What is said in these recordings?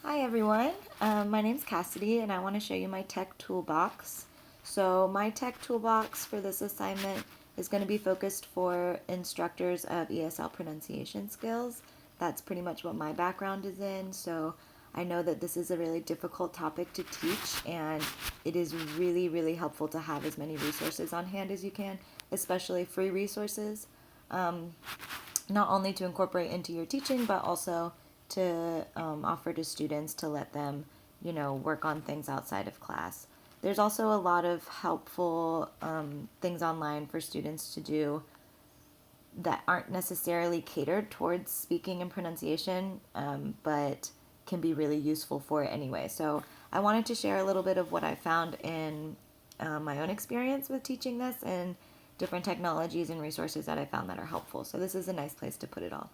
Hi everyone, my name's Cassidy and I want to show you my tech toolbox. So my tech toolbox for this assignment is going to be focused for instructors of ESL pronunciation skills. That's pretty much what my background is in, so I know that this is a really difficult topic to teach and it is really helpful to have as many resources on hand as you can, especially free resources. Not only to incorporate into your teaching, but also to offer to students to let them, work on things outside of class. There's also a lot of helpful things online for students to do that aren't necessarily catered towards speaking and pronunciation, but can be really useful for it anyway. So I wanted to share a little bit of what I found in my own experience with teaching this and different technologies and resources that I found that are helpful. So this is a nice place to put it all.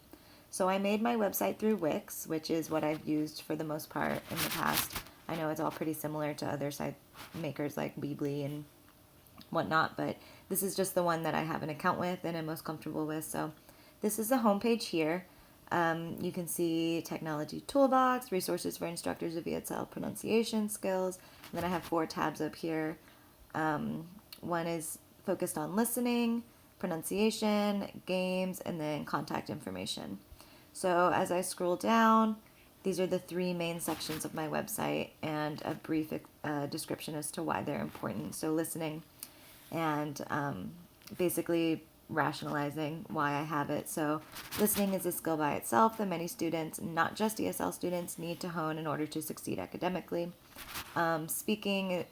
So I made my website through Wix, which is what I've used for the most part in the past. I know it's all pretty similar to other site makers like Weebly and whatnot, but this is just the one that I have an account with and I'm most comfortable with. So this is the homepage here. You can see technology toolbox, resources for instructors of ESL pronunciation skills. And then I have 4 tabs up here. One is focused on listening, pronunciation, games, and then contact information. So as I scroll down, these are the 3 main sections of my website and a brief description as to why they're important. So listening and basically rationalizing why I have it. So listening is a skill by itself that many students, not just ESL students, need to hone in order to succeed academically. Speaking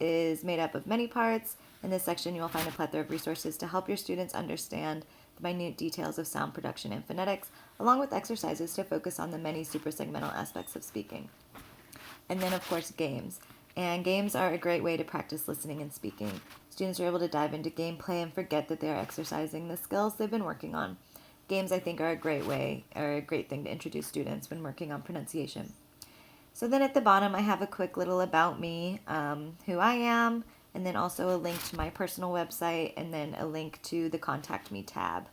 is made up of many parts. In this section, you will find a plethora of resources to help your students understand the minute details of sound production and phonetics, along with exercises to focus on the many suprasegmental aspects of speaking. And then, of course, games. And games are a great way to practice listening and speaking. Students are able to dive into gameplay and forget that they are exercising the skills they've been working on. Games, I think, are a great way, or a great thing to introduce students when working on pronunciation. So then at the bottom, I have a quick little about me, who I am, and then also a link to my personal website, and then a link to the Contact Me tab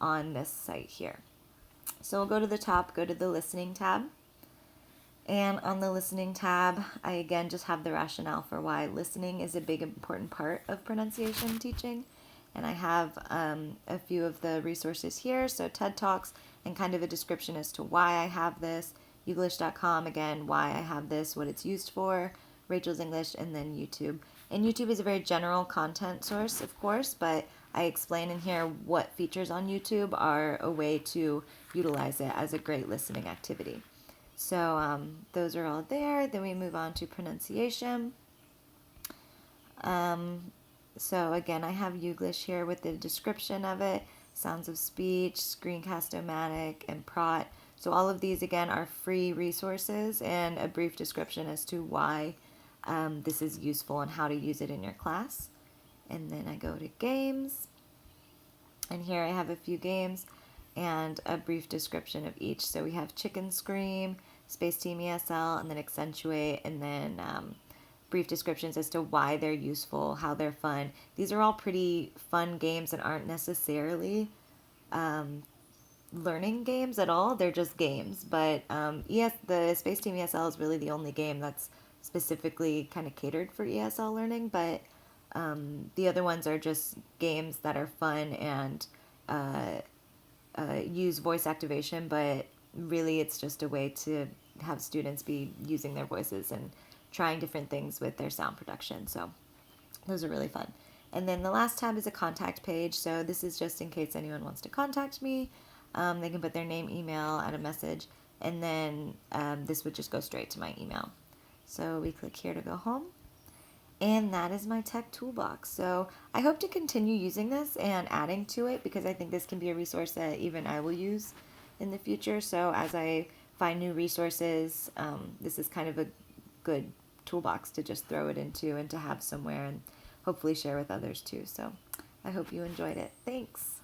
on this site here. So we'll go to the top, go to the Listening tab. And on the Listening tab, I again just have the rationale for why listening is a big important part of pronunciation teaching. And I have a few of the resources here, so TED Talks and kind of a description as to why I have this, Youglish.com, again, why I have this, what it's used for, Rachel's English, and then YouTube. And YouTube is a very general content source, of course, but I explain in here what features on YouTube are a way to utilize it as a great listening activity. So those are all there. Then we move on to pronunciation. So again, I have Youglish here with the description of it, sounds of speech, screencast-o-matic, and prot. So all of these, again, are free resources and a brief description as to why this is useful and how to use it in your class. And then I go to games. And here I have a few games and a brief description of each. So we have Chicken Scream, Space Team ESL, and then Accentuate, and then brief descriptions as to why they're useful, how they're fun. These are all pretty fun games and aren't necessarily learning games at all. They're just games. But the Space Team ESL is really the only game that's specifically kind of catered for ESL learning, but the other ones are just games that are fun and use voice activation, but really it's just a way to have students be using their voices and trying different things with their sound production. So those are really fun. And then the last tab is a contact page. So this is just in case anyone wants to contact me. They can put their name, email, add a message, and then this would just go straight to my email. So we click here to go home. And that is my tech toolbox. So I hope to continue using this and adding to it because I think this can be a resource that even I will use in the future. So as I find new resources, this is kind of a good toolbox to just throw it into and to have somewhere and hopefully share with others too. So I hope you enjoyed it. Thanks.